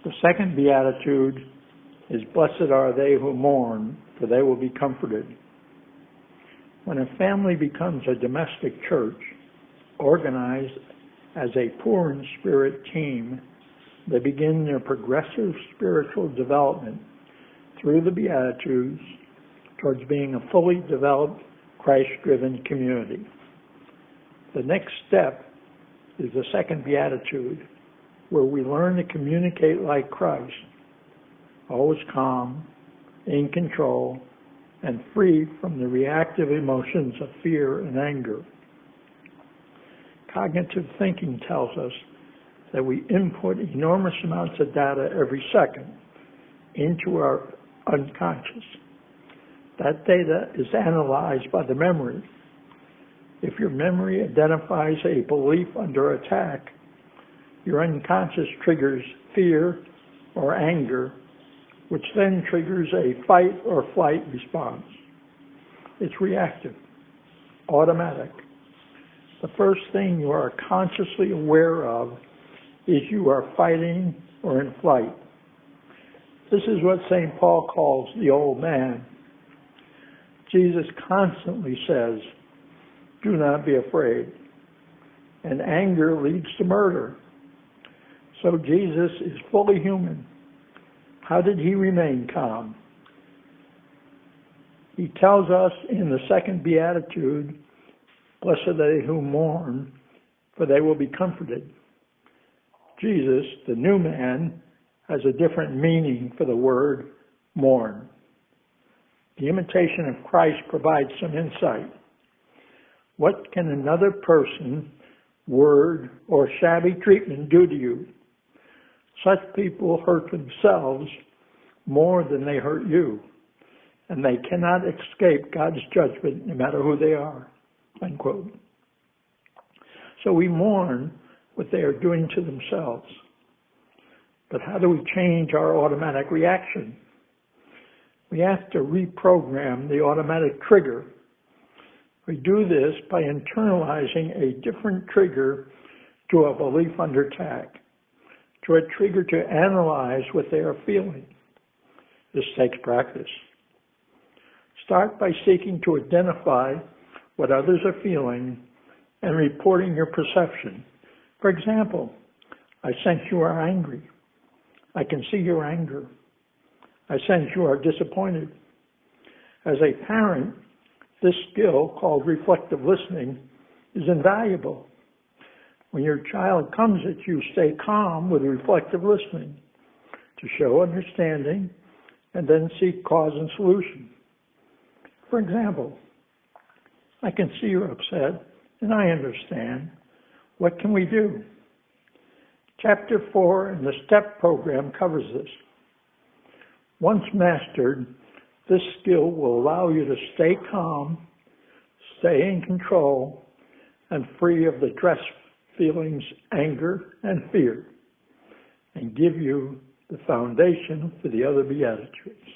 The second Beatitude is, "Blessed are they who mourn, for they will be comforted." When a family becomes a domestic church, organized as a poor in spirit team, they begin their progressive spiritual development through the Beatitudes towards being a fully developed, Christ-driven community. The next step is the second Beatitude, where we learn to communicate like Christ, always calm, in control, and free from the reactive emotions of fear and anger. Cognitive thinking tells us that we input enormous amounts of data every second into our unconscious. That data is analyzed by the memory. If your memory identifies a belief under attack, your unconscious triggers fear or anger, which then triggers a fight or flight response. It's reactive, automatic. The first thing you are consciously aware of is you are fighting or in flight. This is what St. Paul calls the old man. Jesus constantly says, "Do not be afraid." And anger leads to murder. So Jesus is fully human. How did he remain calm? He tells us in the second Beatitude, "Blessed are they who mourn, for they will be comforted." Jesus, the new man, has a different meaning for the word mourn. The imitation of Christ provides some insight. What can another person, word, or shabby treatment do to you? Such people hurt themselves more than they hurt you, and they cannot escape God's judgment no matter who they are. Unquote. So we mourn what they are doing to themselves. But how do we change our automatic reaction? We have to reprogram the automatic trigger. We do this by internalizing a different trigger to a belief under attack, to a trigger to analyze what they are feeling. This takes practice. Start by seeking to identify what others are feeling and reporting your perception. For example, "I sense you are angry. I can see your anger. I sense you are disappointed." As a parent, this skill, called reflective listening, is invaluable. When your child comes at you, stay calm with reflective listening to show understanding and then seek cause and solution. For example, "I can see you're upset and I understand. What can we do?" Chapter 4 in the STEP program covers this. Once mastered, this skill will allow you to stay calm, stay in control, and free of the stress feelings, anger, and fear, and give you the foundation for the other Beatitudes.